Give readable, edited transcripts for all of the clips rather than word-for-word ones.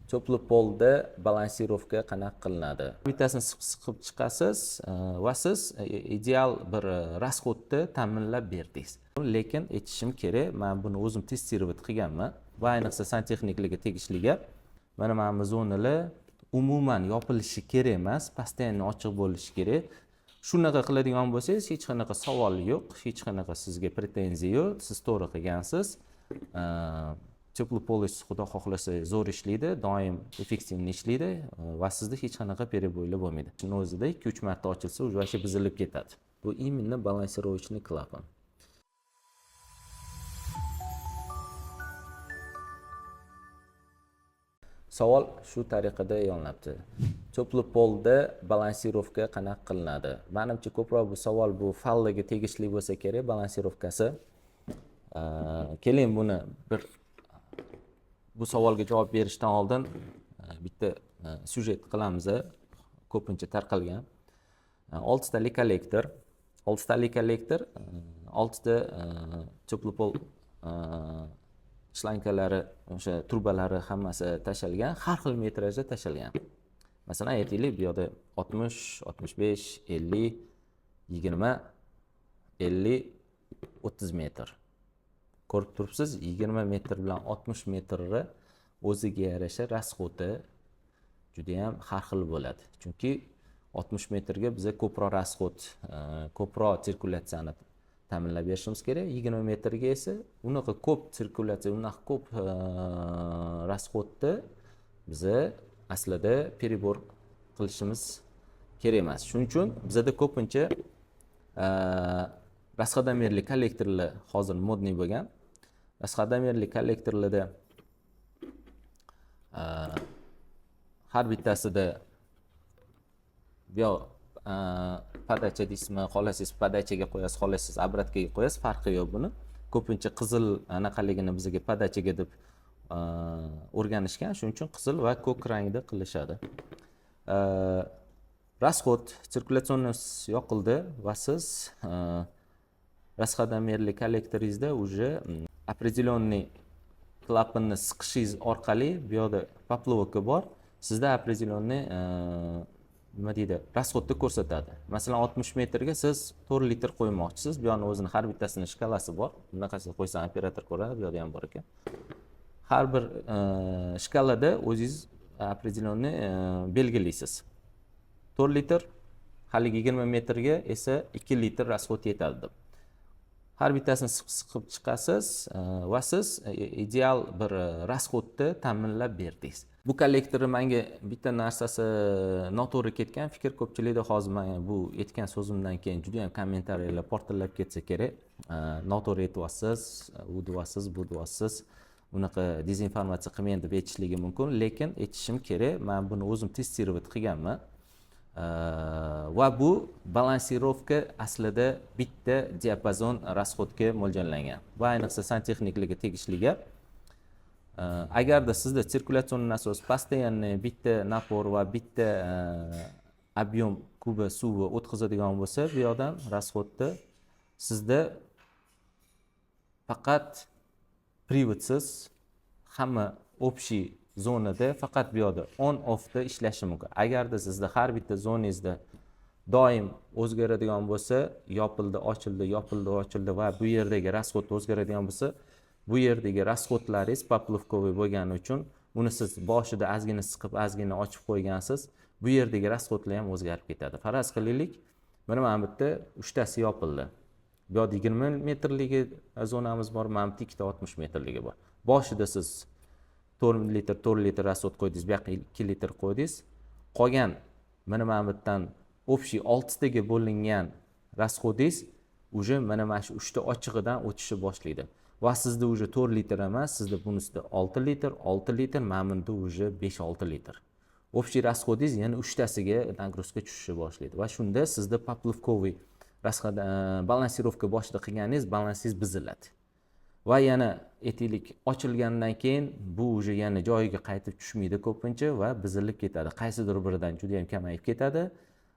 Cho'pli polda balansirovka qanaqa qilinadi? Bittasini siqib chiqasiz va siz ideal bir расходni ta'minlab berdingiz. Lekin aytishim kerak, men buni o'zim testировать qilganman va ayniqsa santexniklarga tegishli gap. Mana bu zonalar umuman yopilishi kerak emas, постоянно ochiq bo'lishi kerak. Shunaqa qiladigan bo'lsangiz, hech qanaqa savol yo'q, hech qanaqa sizga pretenziya yo'q, siz to'g'ri qilgansiz. Cho'pli pol xudo xohlasa zo'r ishlaydi, doim effektivni ishlaydi va sizda hech qanaqa перебойlar bo'lmaydi. Shuni o'zida 2-3 marta ochilsa, уже вообще buzilib ketadi. Bu именно balansirovочный klapan. Savol shu tariqada yo'nalibdi. Cho'pli polda balansirovka qanaqa qilinadi? Menimcha ko'proq bu savol bu fallaga tegishli bo'lsa kerak, balansirovkasi. Keling buni bir bu savolga javob berishdan oldin bitta syujet qilamiz, ko'pincha tarqalgan. 6 talik kollektor, 6 talik kollektor, 6 ta cho'pli pol shlankalari, o'sha trubalari hammasi tashalgan, har xil metrajda tashalgan. Masalan, aytaylik, bu yerda 60, 65, 50, 20, 50, 30 metr. Ko'rib turibsiz, 20 metr bilan 60 metrni o'ziga yarasha расходi juda ham har xil bo'ladi. Chunki 60 metrga biza ko'proq расход, ko'proq sirkulyatsiyani ta'minlab berishimiz kerak. 20 metrga esa unaqa ko'p sirkulyatsiya, unaqa ko'p расходni biza aslida перебор qilishimiz kerak emas. Shuning uchun bizada ko'pincha расходомерli kollektorlar hozir modniy bo'lgan. Расходомерli kollektorlarda har bittasida bu podacha deysizmi, xohlasangiz podachaga qo'yasiz, xohlasangiz obratkaga qo'yasiz, farqi yo'q buni. Ko'pincha qizil anaqaligini bizga podachaga deb o'rganishgan, shuning uchun qizil va ko'k rangda qilishadi. Расход sirkulyatsiyonist yoqildi va siz расходомерli kollektoringizda уже определенный klapanni siqishingiz orqali bu yerda poplovka bor. Sizda определенный nima deydi, расходni ko'rsatadi. Masalan, 60 metrga siz 4 litr qo'ymoqchisiz. Bu yerning o'zini har bittasini shkalasi bor. Bunaqasini qo'ysam operator ko'radi, bu yerda ham bor ekan. Har bir shkalada o'zingiz определенный belgilaysiz. 4 litr, haligi 20 metrga esa 2 litr расход yetadi deb. Har bittasini siqib chiqasiz va siz ideal bir расходni ta'minlab berdingiz. Bu kollektorni menga bitta narsasi noto'g'ri ketgan, fikr ko'pchilikda hozir men bu aytgan so'zimdan keyin juda ham kommentariyalar portallab ketsa kerak. Noto'g'ri aytyapsiz, u deyapsiz, bu deyapsiz. Unaqa dezinformatsiya qilmang deb aytishligi mumkin, lekin aytishim kerak, men buni o'zim testировать qilganman. Va bu balansirovka aslida bitta diapazon расходga mo'ljallangan. Va ayniqsa santexniklarga tegishli gap. Agarda sizda sirkulyatsion nasos постоянный bitta napor va bitta объем kuba suvi o'tkazadigan bo'lsa, bu yerdan расходni sizda faqat privodsiz hamma общий zonada faqat bu yerda on off da ishlashi mumkin. Agarda sizda har bitta zonangizda doim o'zgaradigan bo'lsa, yopildi, ochildi, yopildi, ochildi va bu yerdagi расход o'zgaradigan bo'lsa, bu yerdagi расходlaringiz poplovkovoy bo'lgani uchun uni siz boshida ozgina siqib, ozgina ochib qo'ygansiz, bu yerdagi расходlar ham o'zgarib ketadi. Faraz qilaylik, mana bu yerda 3 tasi yopildi. Bu yerda 20 metrligi zonamiz bor, mana bu ikkita 60 metrligi bor. Boshida siz 4 litr расход qo'ydingiz, bu yoqqa 2 litr qo'ydingiz. Qolgan mana bu yerdan общий 6 taga bo'lingan расходingiz уже mana shu 3 ta ochig'idan o'tishni boshlaydi. Va sizda уже 4 litr emas, sizda bunisida 6 litr, 6 litr, mana bunda уже 5-6 litr. Общий расходingiz yana 3 tasiga nagрузка tushishni boshlaydi. Va shunda sizda poplovkovoy balansirovka boshida qilganingiz balansingiz buziladi. Va yana aytaylik, ochilgandan keyin bu уже yana joyiga qaytib tushmaydi ko'pincha va buzilib ketadi. Qaysidir biridan juda ham kamayib ketadi.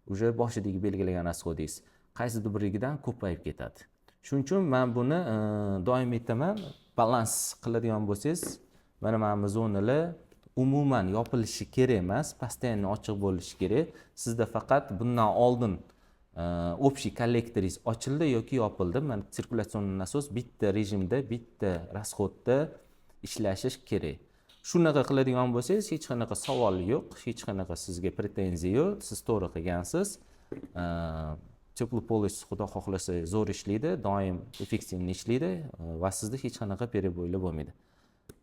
Уже boshidagi belgilagan расходingiz qaysidir biridan ko'payib ketadi. Shuning uchun men buni doim aytaman, balans qiladigan bo'lsangiz, mana bu zonalar umuman yopilishi kerak emas, постоянно ochiq bo'lishi kerak. Sizda faqat bundan oldin общий kollektoringiz ochildi yoki yopildi. Mana sirkulyatsion nasos bitta rejimda, bitta расходda ishlashi kerak. Shunaqa qiladigan bo'lsangiz, hech qanaqa savol yo'q, hech qanaqa sizga pretenziya yo'q, siz to'g'ri qilgansiz. Teplopolist xudo xohlasa zo'r ishlaydi, doim effektivni ishlaydi va sizda hech qanaqa перебойlar bo'lmaydi.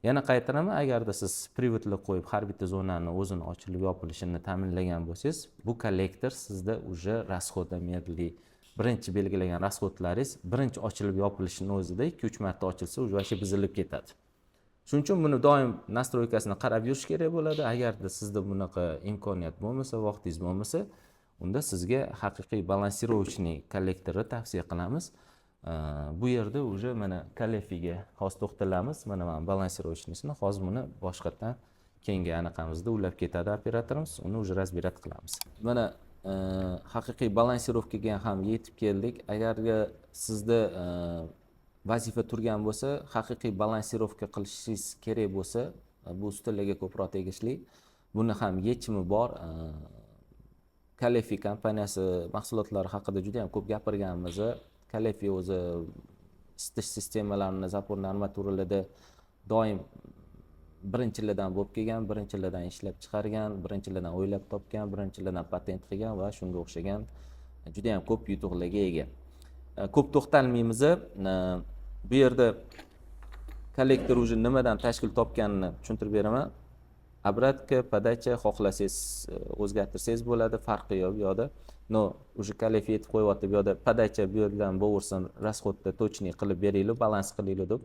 Yana qaytaraman, agarda siz privatlar qo'yib har bitta zonani o'zini ochilib yopilishini ta'minlagan bo'lsangiz, bu kollektor sizda уже расходомерli birinchi belgilagan расходlaringiz birinchi ochilib yopilishining o'zida 2-3 marta ochilsa, уже вообще buzilib ketadi. Shuning uchun buni doim nastroykasini qarab yurish kerak bo'ladi. Agarda sizda bunaqa imkoniyat bo'lmasa, vaqtingiz bo'lmasa, unda sizga haqiqiy balansirovочный kollektorni tavsiya qilamiz. Bu yerda уже mana Kalefiga hozir to'xtalamiz. Mana balansirovочныйsini hozir buni boshqatdan keyingi anaqamizda ulab ketadi operatorimiz. Uni уже разбирать qilamiz. Mana haqiqiy balansirovkaga ham yetib keldik. Agarga sizda vazifa turgan bo'lsa, haqiqiy balansirovka qilishingiz kerak bo'lsa, bu ustunlarga ko'proq tegishli. Buni ham yechimi bor. Kalefi kompaniyasi mahsulotlari haqida juda ham ko'p gapirganmiz. Kalefi o'zi isitish sistemalarini, zaporli armaturalarda doim birinchilardan bo'lib kelgan, birinchilardan ishlab chiqargan, birinchilardan o'ylab topgan, birinchilardan patent qilgan va shunga o'xshagan juda ham ko'p yutuqlarga ega. Ko'p to'xtalmaymiz. Bu yerda kollektor уже nimadan tashkil topganini tushuntirib beraman. Обратка, подача xohlasangiz o'zgartirsangiz bo'ladi, farqi yo'q bu yoqda. No, уже Kalefi aytib qo'yapti bu yoqda подача bu yerdan bo'versin, расходni точный qilib beringlar, balans qilinglar deb.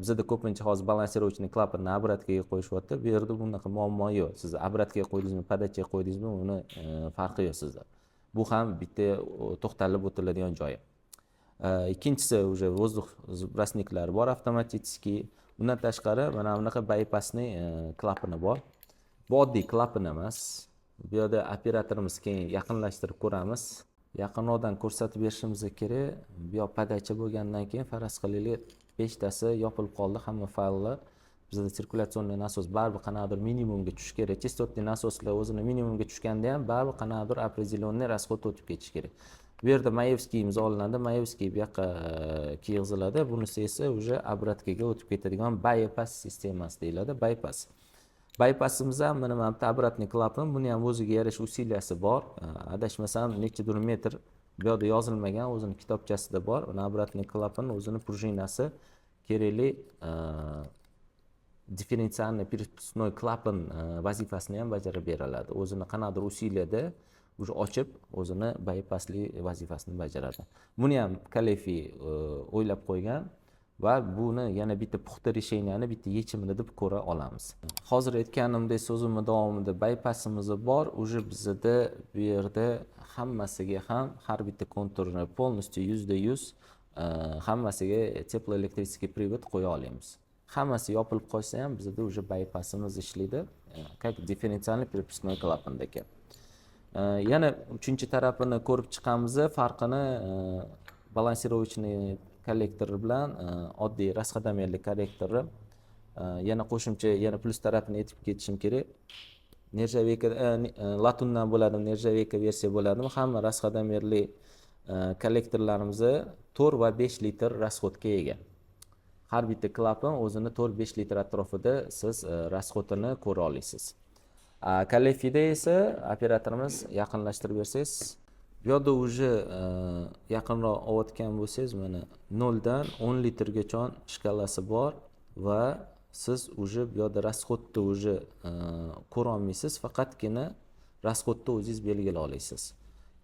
Bizda ko'pincha hozir balansirovочный klapanni обратkaga qo'yishyapti. Bu yerda bunaqa muammo yo'q. Siz обратkaga qo'ydingizmi, подачаga qo'ydingizmi, uni farqi yo'q sizda. Bu ham bitta to'xtalib o'tiladigan joyi. Ikkinchisi уже воздух сбросниклari bor avtomatik. Bundan tashqari mana bunaqa bypassni klapani bor. Bu oddiy klapan emas. Bu yerda operatorimiz keyin yaqinlashtirib ko'ramiz. Yaqinroqdan ko'rsatib berishimiz kerak. Bu yoq podacha bo'lgandan keyin faraz qilaylik 5 tasi yopilib qoldi, hamma fayllar. Bizda sirkulyatsionniy nasos baribir qanaqadir minimumga tushish kerak. Chistotli nasoslar o'zini minimumga tushganda ham baribir qanaqadir определенный расход o'tib ketish kerak. Bu yerda Mayevskiy imzolanadi, Mayevskiy bu yoqqa kiyig'iziladi. Bunisi esa уже обратkaga o'tib ketadigan bypass sistemasi deyiladi, bypass. Bypassimiz ham mana bu обратный klapan, buni ham o'ziga yarasha usiliyasi bor. Adashmasam nechadir metr bu yerda yozilmagan, o'zining kitobchasida bor. Mana обратный klapan o'zining prujinasi kerakli differensialniy перепускной klapan vazifasini ham bajarib beradi. O'zini qanaqadir usiliyada уже ochib o'zini bypassli vazifasini bajaradi. Buni ham Kalefi o'ylab qo'ygan va buni yana bitta puxta resheniyani, bitta yechimini deb ko'ra olamiz. Hozir aytganimdek so'zimni davomida bypassimiz bor. Уже bizda bu yerda hammasiga ham har bitta konturni полностью %100 hammasiga teploelektrический привод qo'ya olamiz. Hammasi yopilib qolsa ham bizda уже bypassimiz ishlaydi, как differensialniy перепускной клапандagi. Yana uchinchi tarafini ko'rib chiqamiz, farqini balansirovочный kollektor bilan oddiy расходомерli kollektorni. Yana qo'shimcha, yana plus tarafini aytib ketishim kerak. Nержавейка latundan bo'ladi, nержавейка versiya bo'ladimi? Hamma расходомерli kollektorlarimiz 4 va 5 litr расходga ega. Har bitta klapan o'zini 4-5 litr atrofida siz расходini ko'ra olasiz. Kalefida esa operatorimiz yaqinlashtirib bersangiz, bu yerda уже yaqinroq olayotgan bo'lsangiz, mana 0 dan 10 litrgacha shkalasi bor va siz уже bu yerda расходni уже ko'ra olmaysiz, faqatgina расходni o'zingiz belgilay olasiz.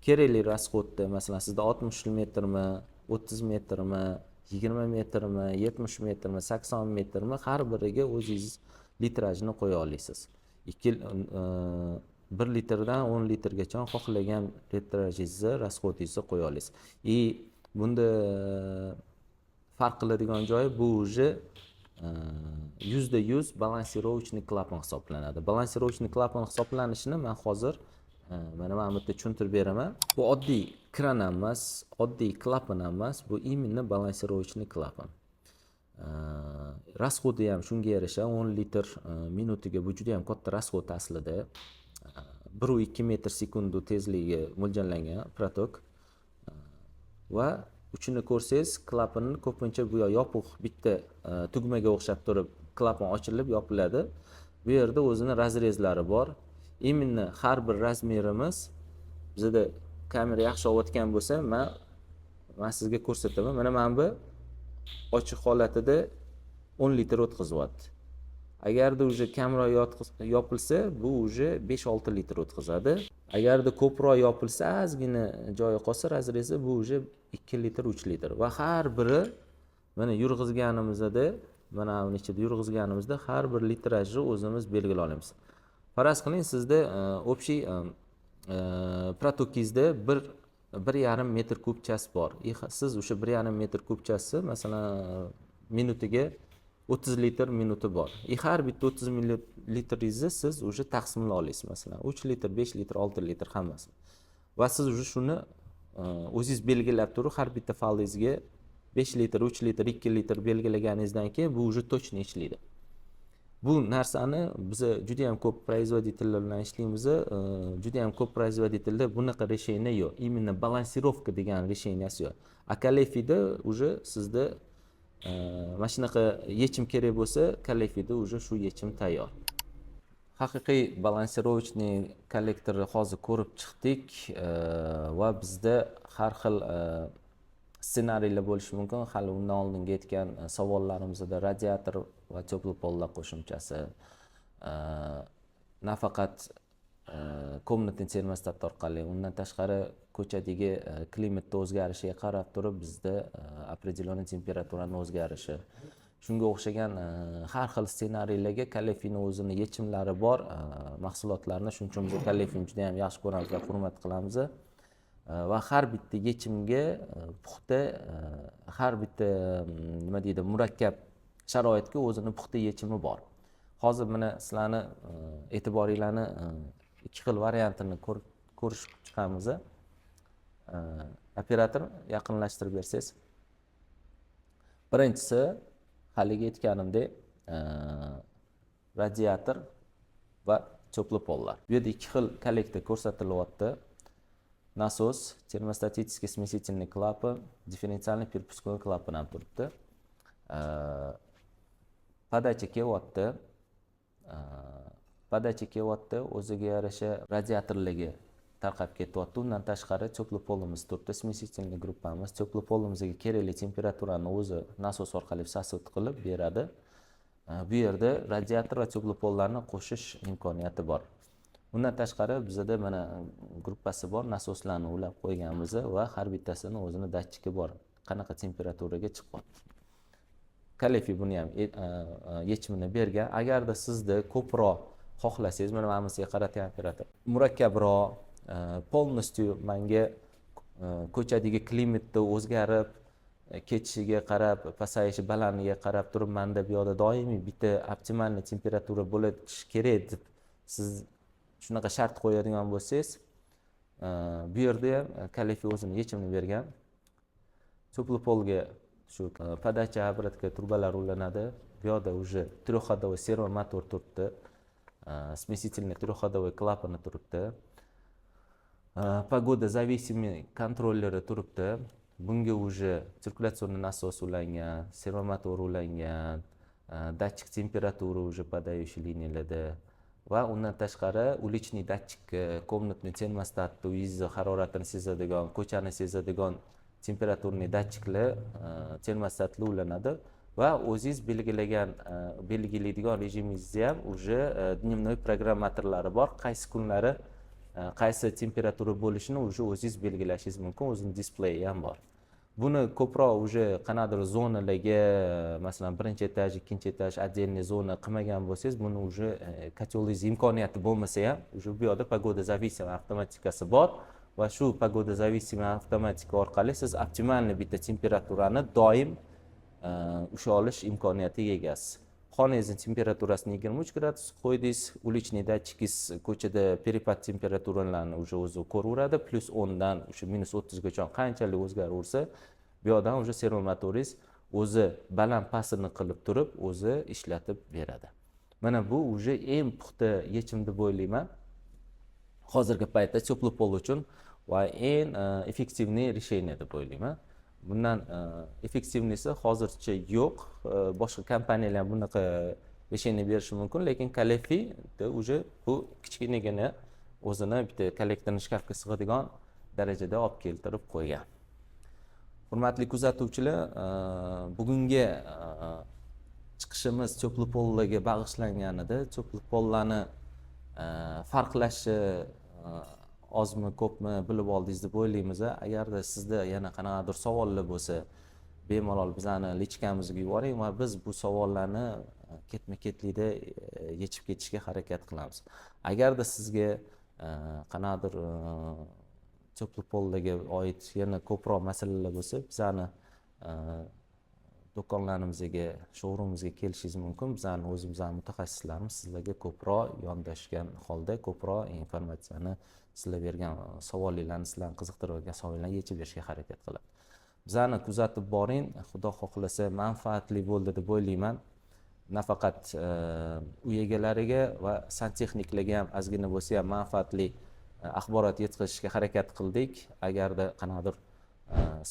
Kerakli расходni, masalan, sizda 60 metrmi, 30 metrmi, 20 metrmi, 70 metrmi, 80 metrmi, har biriga o'zingiz litrajni qo'ya olasiz. 1 litrdan 10 litrgacha xohlagan litrajingizni, расходingizni qo'ya olasiz. Bunda farq qiladigan joyi bu уже %100 balansirovочный klapan hisoblanadi. Balansirovочный klapan hisoblanishini men hozir mana bu yerda tushuntirib beraman. Bu oddiy kran emas, oddiy klapan emas, bu именно balansirovочный klapan. Rasxodi ham shunga yarasha 10 litr minutiga, bu juda ham katta rasxod aslida. 1,2 metr sekundu tezligi mo'ljallangan protok. Va uchini ko'rsangiz, klapanni ko'pincha bu yopiq bitta tugmaga o'xshab turib, klapan ochilib yopiladi. Bu yerda o'zini razrezlari bor. Именно har bir razmerimiz bizda kamera yaxshi olayotgan bo'lsa, men sizga ko'rsataman. Mana bu ochiq holatida 10 litr o'tkazyapti. Agarda uje kamera yopilsa, bu uje 5-6 litr o'tkazadi. Agarda ko'proq yopilsa, ozgina joyi qolsa razrezi, bu uje 2 litr, 3 litr. Va har biri mana yurg'izganimizda, mana buni ichida yurg'izganimizda har bir litrajni o'zimiz belgilay olamiz. Faraz qiling, sizda общий protokingizda 1,5 metr kubchasi bor. Siz o'sha 1,5 metr kubchasi masalan minutiga 30 litr minuti bor. Har bitta 30 litringizni siz o'sha taqsimlay olasiz. Masalan 3 litr, 5 litr, 6 litr hammasi. Va siz o'sha shuni o'zingiz belgilab turib, har bitta faldingizga 5 litr, 3 litr, 2 litr belgilaganingizdan keyin bu o'sha точно ishlaydi. Bu narsani biz juda ham ko'p производительlar bilan ishlaymiz. Juda ham ko'p производительda bunaqa решение yo'q. Именно balansirovka degan решенияsi yo'q. A Kalefida уже sizda mana shunaqa yechim kerak bo'lsa, Kalefida уже shu yechim tayyor. Haqiqiy balansirovочный kollektorni hozir ko'rib chiqdik va bizda har xil ssenariylar bo'lishi mumkin. Hali undan oldingi aytgan savollarimizda radiator va teplopollar qo'shimchasi, nafaqat komnatni termostat orqali, undan tashqari ko'chadagi klimatni o'zgarishiga qarab turib bizda определенный temperaturani o'zgarishi. Shunga o'xshagan har xil ssenariylarga Kalefini o'zini yechimlari bor. Mahsulotlarni shuning uchun biz Kalefini juda ham yaxshi ko'ramiz va hurmat qilamiz. Va har bitta yechimga puxta, har bitta nima deydi, murakkab sharoitga o'zini puxta yechimi bor. Hozir mana sizlarni e'tiboringlarni ikki xil variantini ko'rish chiqamiz. Operator yaqinlashtirib bersangiz. Birinchisi haligi aytganimdek radiator va teplopollar. Bu yerda ikki xil kollektor ko'rsatilyapti. Nasos, termostatiический смесительный клапан, дифференциальный перепускной клапан ham turibdi. Podacha kelyapti. Podacha kelyapti, o'ziga yarasha radiatorlarga tarqab ketyapti. Undan tashqari teplopolimiz turibdi, смесительный gruppamiz. Teplopolimizga kerakli temperaturani o'zi nasos orqali всасывать qilib beradi. Bu yerda radiator va teplopollarni qo'shish imkoniyati bor. Undan tashqari bizda mana gruppasi bor, nasoslarni ulab qo'yganmiz va har bittasini o'zini datchiki bor. Qanaqa temperaturaga chiqyapti. Kalefi buni ham yechimini bergan. Agarda sizda ko'proq xohlasangiz, mana mamasiga qarating operator. Murakkabroq, полностью menga ko'chadagi klimatni o'zgarib ketishiga qarab, pasayishi balandligiga qarab turib, menda bu yerda doimiy bitta optimalniy temperatura bo'lishi kerak deb siz shunaqa shart qo'yadigan bo'lsangiz, bu yerda ham Kalefi o'zini yechimini bergan. Teplopolga shu podacha обратка turbalar ulanadi. Bu yerda уже трехходовой servomotor turibdi. Смесительный трехходовой клапаны turibdi. Погода зависимый контроллери turibdi. Bunga уже sirkulyatsionni nasos ulangan, servomotor ulangan, datchik temperatura уже подающий liniyalarda. Va undan tashqari ulichniy datchik, komnatni termostatni, uyingizni haroratini sezadigan, ko'chani sezadigan temperaturniy datchiklar termostatlar ulanadi va o'zingiz belgilaydigan rejimingizda ham уже dnevnoy programmatorlari bor. Qaysi kunlari qaysi temperatura bo'lishini уже o'zingiz belgilashingiz mumkin. O'zining displeyi ham bor. Buni ko'proq уже qanaqadir zonalarga, masalan, birinchi etaj, ikkinchi etaj отдельный zona qilmagan bo'lsangiz, buni уже kotelningiz imkoniyati bo'lmasa ham, уже bu yerda pogoda зависимый avtomatikasi bor va shu pogoda зависимый avtomatika orqali siz optimalniy bitta temperaturani doim usha olish imkoniyatiga egasiz. Xonangizning temperaturasini 23 gradus qo'ydingiz, ulichniy datchikingiz ko'chada perepad temperaturalarni уже o'zi ko'raveradi, +10 dan o'sha -30 gacha qanchalik o'zgaraversa, bu yerdan уже servomotoringiz o'zi baland pastini qilib turib o'zi ishlatib beradi. Mana bu уже eng puxta yechim deb o'ylayman hozirgi paytda теплый pol uchun va eng effektivniy решение deb o'ylayman. Bundan effektivnisi hozircha yo'q. Boshqa kompaniyalar ham bunaqa решение berishi mumkin, lekin Kalefi уже bu kichkinagina o'zini bitta kollektorni shkafga sig'adigan darajada olib keltirib qo'ygan. Hurmatli kuzatuvchilar, bugungi chiqishimiz teplый pollarga bag'ishlangan edi. Teplый pollarni farqlashi ozmi ko'pmi bilib oldingiz deb o'ylaymiz. Agarda sizda yana qanaqadir savollar bo'lsa, bemalol bizani lichkamizga yuboring va biz bu savollarni ketma-ketlikda yechib ketishga harakat qilamiz. Agarda sizga qanaqadir teplый pollarga oid yana ko'proq masalalar bo'lsa, bizani do'konlarimizga, showroomimizga kelishingiz mumkin. Bizani o'zimizning mutaxassislarimiz sizlarga ko'proq yondashgan holda ko'proq informatsiyani, sizlar bergan savollarni, sizlarni qiziqtirgan savollarni yechib berishga harakat qiladi. Bizani kuzatib boring. Xudo xohlasa manfaatli bo'ldi deb o'ylayman. Nafaqat uy egalariga va santexniklarga ham ozgina bo'lsa ham manfaatli axborot yetkazishga harakat qildik. Agarda qanaqadir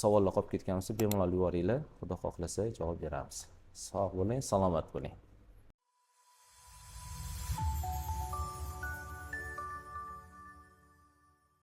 savollar qolib ketgan bo'lsa, bemalol yuboringlar. Xudo xohlasa javob beramiz. Sog' bo'ling, salomat bo'ling.